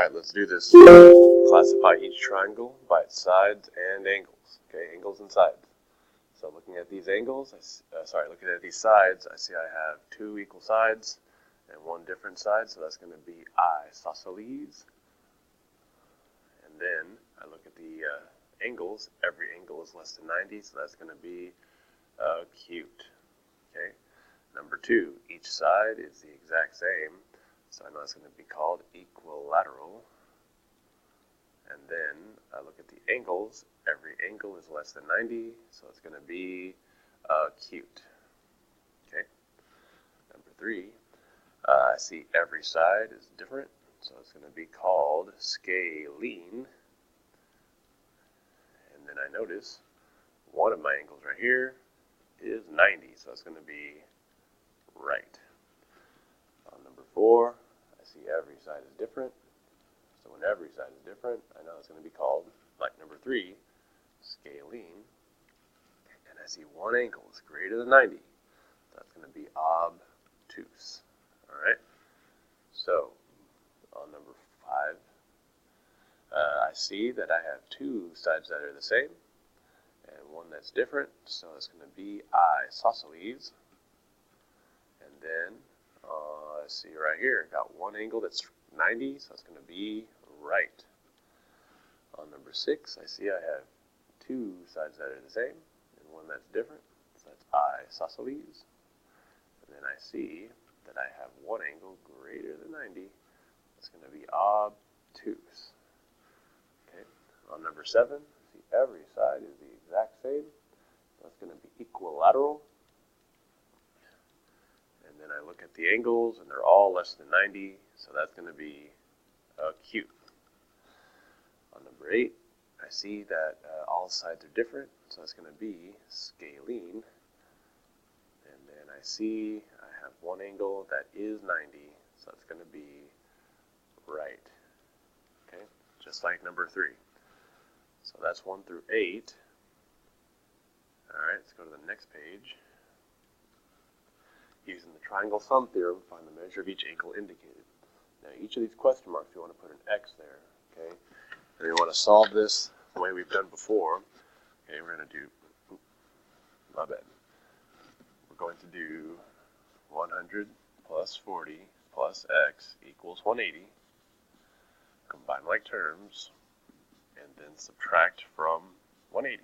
Alright, let's do this. Classify each triangle by its sides and angles. Okay, angles and sides. So looking at these angles, looking at these sides, I see I have two equal sides and one different side, so that's going to be isosceles. And then I look at the angles. Every angle is less than 90, so that's going to be acute. Okay. Number 2, each side is the exact same, so I know it's going to be called equilateral. And then I look at the angles. Every angle is less than 90, so it's going to be acute. Okay. Number 3, I see every side is different, so it's going to be called scalene. And then I notice one of my angles right here is 90, so it's going to be right. On number 4, I see every side is different. So when every side is different, I know it's going to be called, like number 3, scalene. And I see one angle is greater than 90. So that's going to be obtuse. Alright? So, on number 5, I see that I have two sides that are the same and one that's different. So it's going to be isosceles. And then, let's see right here, got one angle that's 90, so it's going to be right. On number 6, I see I have two sides that are the same and one that's different, so that's isosceles. And then I see that I have one angle greater than 90, that's going to be obtuse. Okay. On number 7, see every side is the exact same, that's going to be equilateral. And then I look at the angles, and they're all less than 90, so that's going to be acute. On number 8, I see that all sides are different, so it's going to be scalene. And then I see I have one angle that is 90, so it's going to be right. Okay, just like number 3. So that's 1 through 8. Alright, let's go to the next page. Using the triangle sum theorem, find the measure of each angle indicated. Now each of these question marks, you want to put an X there, okay? And you want to solve this the way we've done before. Okay, we're going to do, my bad. We're going to do 100 plus 40 plus X equals 180. Combine like terms, and then subtract from 180.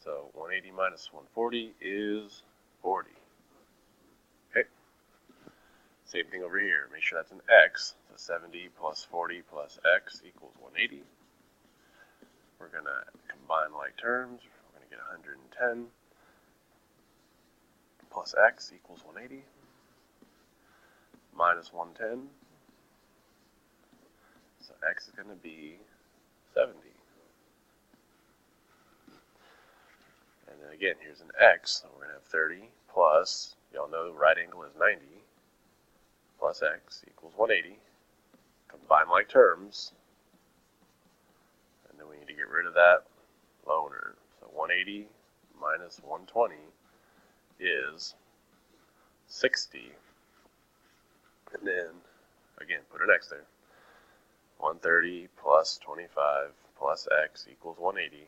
So 180 minus 140 is 40. Okay. Same thing over here. Make sure that's an X. So 70 plus 40 plus X equals 180. We're going to combine like terms. We're going to get 110 plus X equals 180 minus 110. So X is going to be 70. And then again, here's an X, so we're going to have 30 plus, y'all know the right angle is 90, plus X equals 180. Combine like terms, and then we need to get rid of that loner. So 180 minus 120 is 60. And then, again, put an X there. 130 plus 25 plus X equals 180.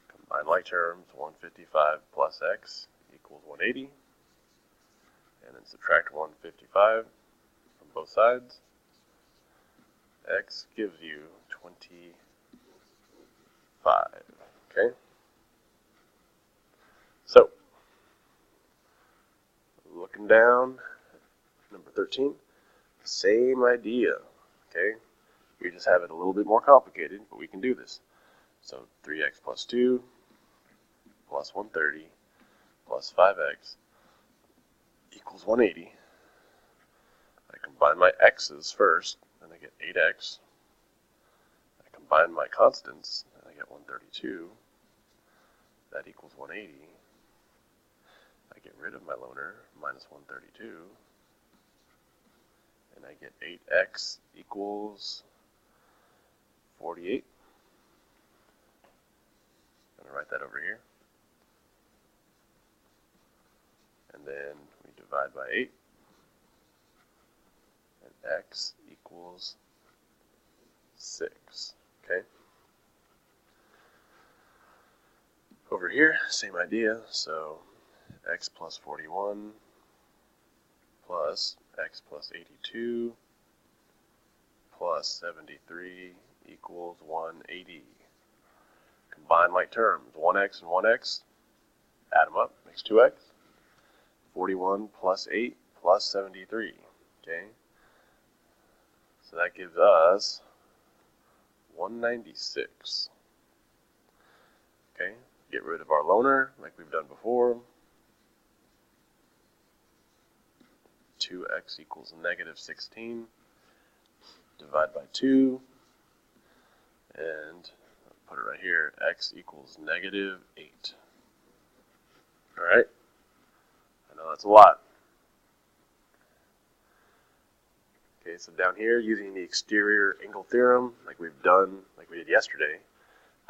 Combine like terms, 155 plus X equals 180. And then subtract 155 from both sides. X gives you 25. Okay? So, looking down, number 13, same idea. Okay? We just have it a little bit more complicated, but we can do this. So 3x plus 2 plus 130 plus 5x equals 180. I combine my x's first, and I get 8x. I combine my constants, and I get 132. That equals 180. I get rid of my loner, minus 132. And I get 8x equals 48. I'm going to write that over here. And then we divide by 8. x equals 6. Okay. Over here, same idea. So x plus 41 plus x plus 82 plus 73 equals 180. Combine like terms, 1x and 1x, add them up, makes 2x. 41 plus 8 plus 73, okay? So that gives us 196. Okay, get rid of our loner like we've done before. 2x equals negative 16. Divide by 2. And put it right here, x equals negative 8. Alright? I know that's a lot. Okay, so down here, using the exterior angle theorem, like we did yesterday,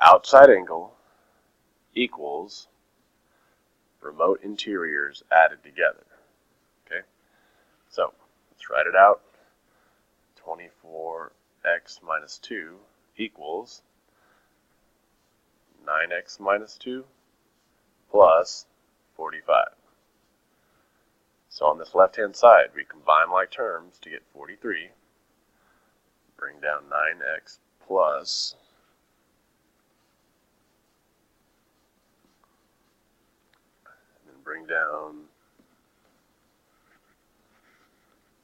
outside angle equals remote interiors added together. Okay? So, let's write it out. 24x minus 2 equals 9x minus 2 plus 45. So on this left-hand side, we combine like terms to get 43. Bring down 9x plus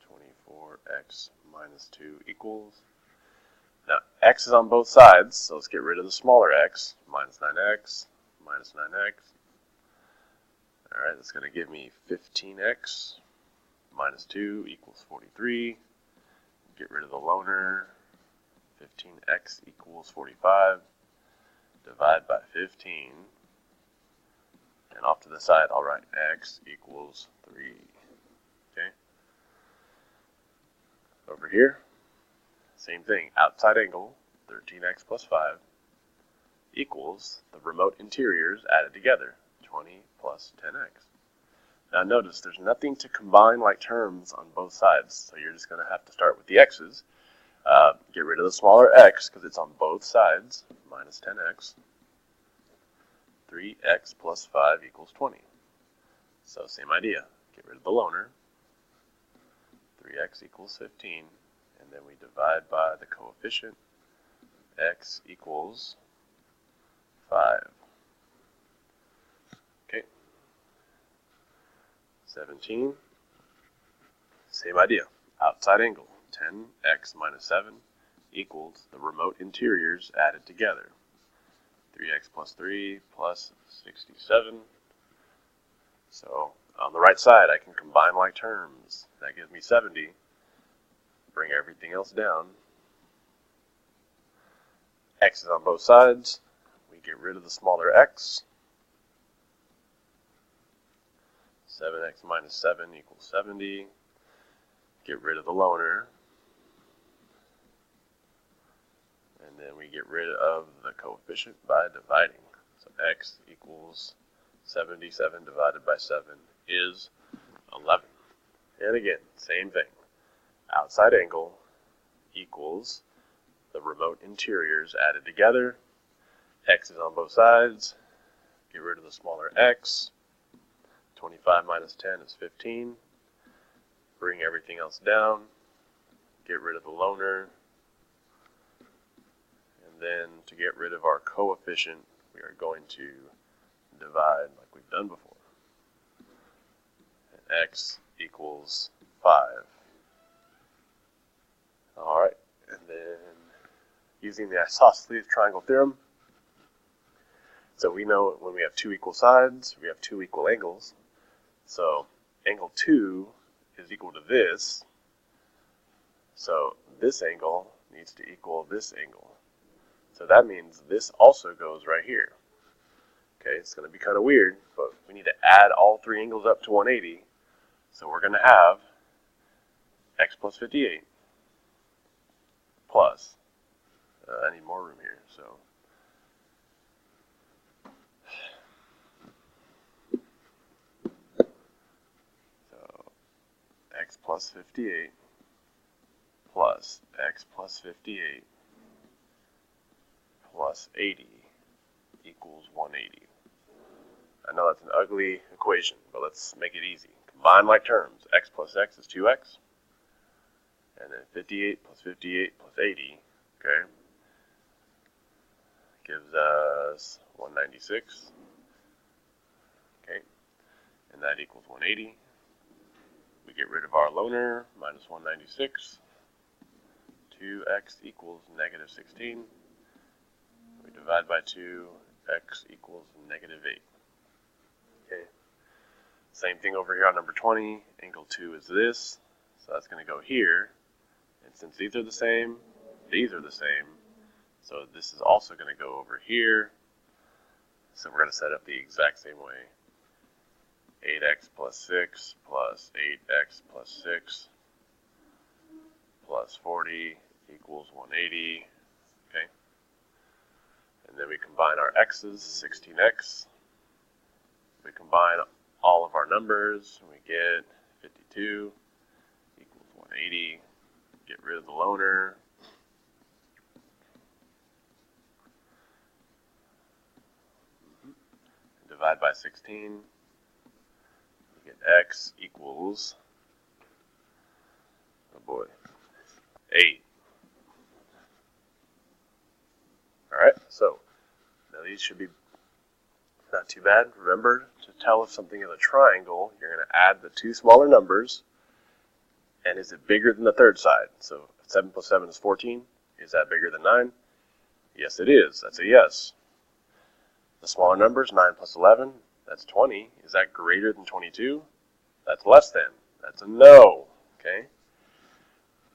24x minus 2 equals. Now, x is on both sides, so let's get rid of the smaller x. Minus 9x, minus 9x. Alright, that's going to give me 15x minus 2 equals 43. Get rid of the loner. 15x equals 45. Divide by 15. And off to the side, I'll write x equals 3. Okay? Over here, same thing. Outside angle, 13x plus 5, equals the remote interiors added together, 20 plus 10x. Now notice, there's nothing to combine like terms on both sides, so you're just going to have to start with the x's. Get rid of the smaller x, because it's on both sides, minus 10x. 3x plus 5 equals 20. So same idea. Get rid of the loner. 3x equals 15. And then we divide by the coefficient. X equals 5. Okay. 17. Same idea. Outside angle. 10x minus 7 equals the remote interiors added together. 3x plus 3 plus 67. So on the right side, I can combine like terms. That gives me 70. Bring everything else down. X is on both sides. We get rid of the smaller x. 7x minus 7 equals 70. Get rid of the loner. And then we get rid of the coefficient by dividing. So x equals 77 divided by 7 is 11. And again, same thing. Outside angle equals the remote interiors added together. X is on both sides. Get rid of the smaller x. 25 minus 10 is 15. Bring everything else down. Get rid of the loner. And then to get rid of our coefficient, we are going to divide like we've done before. And x equals 5. Alright, and then using the isosceles triangle theorem, so we know when we have two equal sides, we have two equal angles. So angle 2 is equal to this. So this angle needs to equal this angle. So that means this also goes right here. Okay, it's going to be kind of weird, but we need to add all three angles up to 180. So we're going to have x plus 58 plus, I need more room here, so x plus 58 plus x plus 58 plus 80 equals 180. I know that's an ugly equation, but let's make it easy. Combine like terms. X plus x is 2x. And then 58 plus 58 plus 80, okay, gives us 196. Okay, and that equals 180. We get rid of our loner, minus 196. 2x equals negative 16. We divide by 2, x equals negative 8. Okay. Same thing over here on number 20. Angle 2 is this, so that's going to go here. And since these are the same, so this is also going to go over here. So we're going to set up the exact same way. 8x plus 6 plus 8x plus 6 plus 40 equals 180. Okay. And then we combine our x's, 16x. We combine all of our numbers, and we get 52 equals 180. Get rid of the loner. Divide by 16. We get x equals, oh boy, 8. Alright, so now these should be not too bad. Remember, to tell if something is a triangle, you're going to add the two smaller numbers, and is it bigger than the third side? So 7 plus 7 is 14. Is that bigger than 9? Yes, it is. That's a yes. The smaller numbers, 9 plus 11, that's 20. Is that greater than 22? That's less than. That's a no. Okay.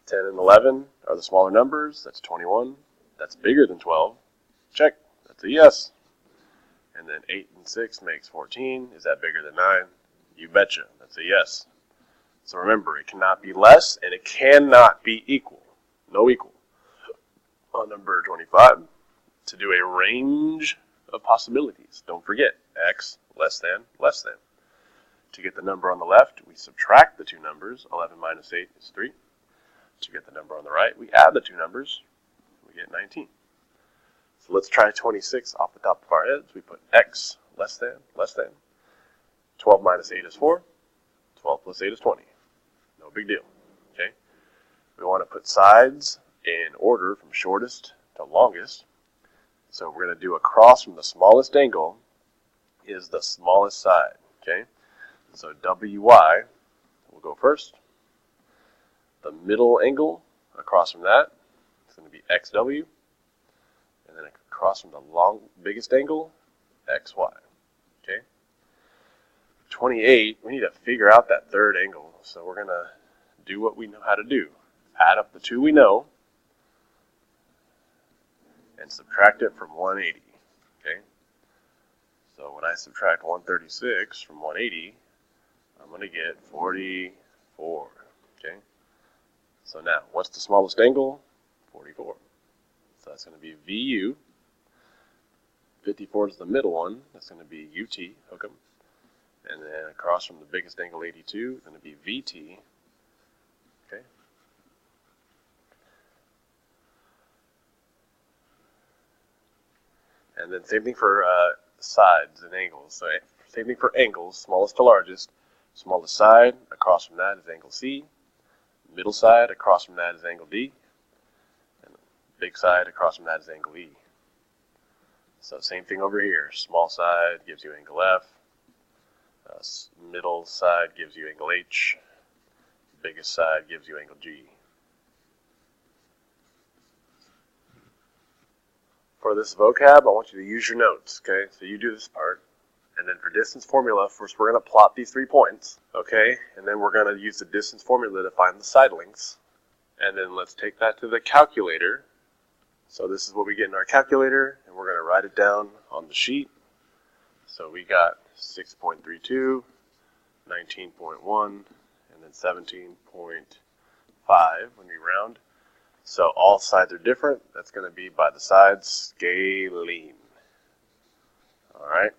10 and 11 are the smaller numbers. That's 21. That's bigger than 12. Check. That's a yes. And then 8 and 6 makes 14. Is that bigger than 9? You betcha. That's a yes. So remember, it cannot be less, and it cannot be equal. No equal. On number 25, to do a range of possibilities, don't forget, x less than, less than. To get the number on the left, we subtract the two numbers. 11 minus 8 is 3. To get the number on the right, we add the two numbers. We get 19. So let's try 26 off the top of our heads. We put x less than, less than. 12 minus 8 is 4. 12 plus 8 is 20. No big deal. Okay. We want to put sides in order from shortest to longest. So we're going to do across from the smallest angle is the smallest side. Okay. So WY will go first. The middle angle across from that is going to be XW. And then across from the biggest angle, XY. Okay. 28, we need to figure out that third angle. So we're going to do what we know how to do. Add up the two we know and subtract it from 180. Okay? So when I subtract 136 from 180, I'm going to get 44. Okay? So now, what's the smallest angle? 44. So that's going to be VU. 54 is the middle one. That's going to be UT, hook 'em. And then across from the biggest angle, 82, is going to be VT. Okay. And then same thing for sides and angles. So same thing for angles, smallest to largest. Smallest side across from that is angle C. Middle side across from that is angle D. And the big side across from that is angle E. So same thing over here. Small side gives you angle F. Middle side gives you angle H. Biggest side gives you angle G. For this vocab, I want you to use your notes, okay? So you do this part. And then for distance formula, first we're going to plot these 3 points, okay? And then we're going to use the distance formula to find the side lengths. And then let's take that to the calculator. So this is what we get in our calculator, and we're going to write it down on the sheet. So we got 6.32, 19.1, and then 17.5 when we round. So all sides are different. That's going to be by the sides scaling. All right.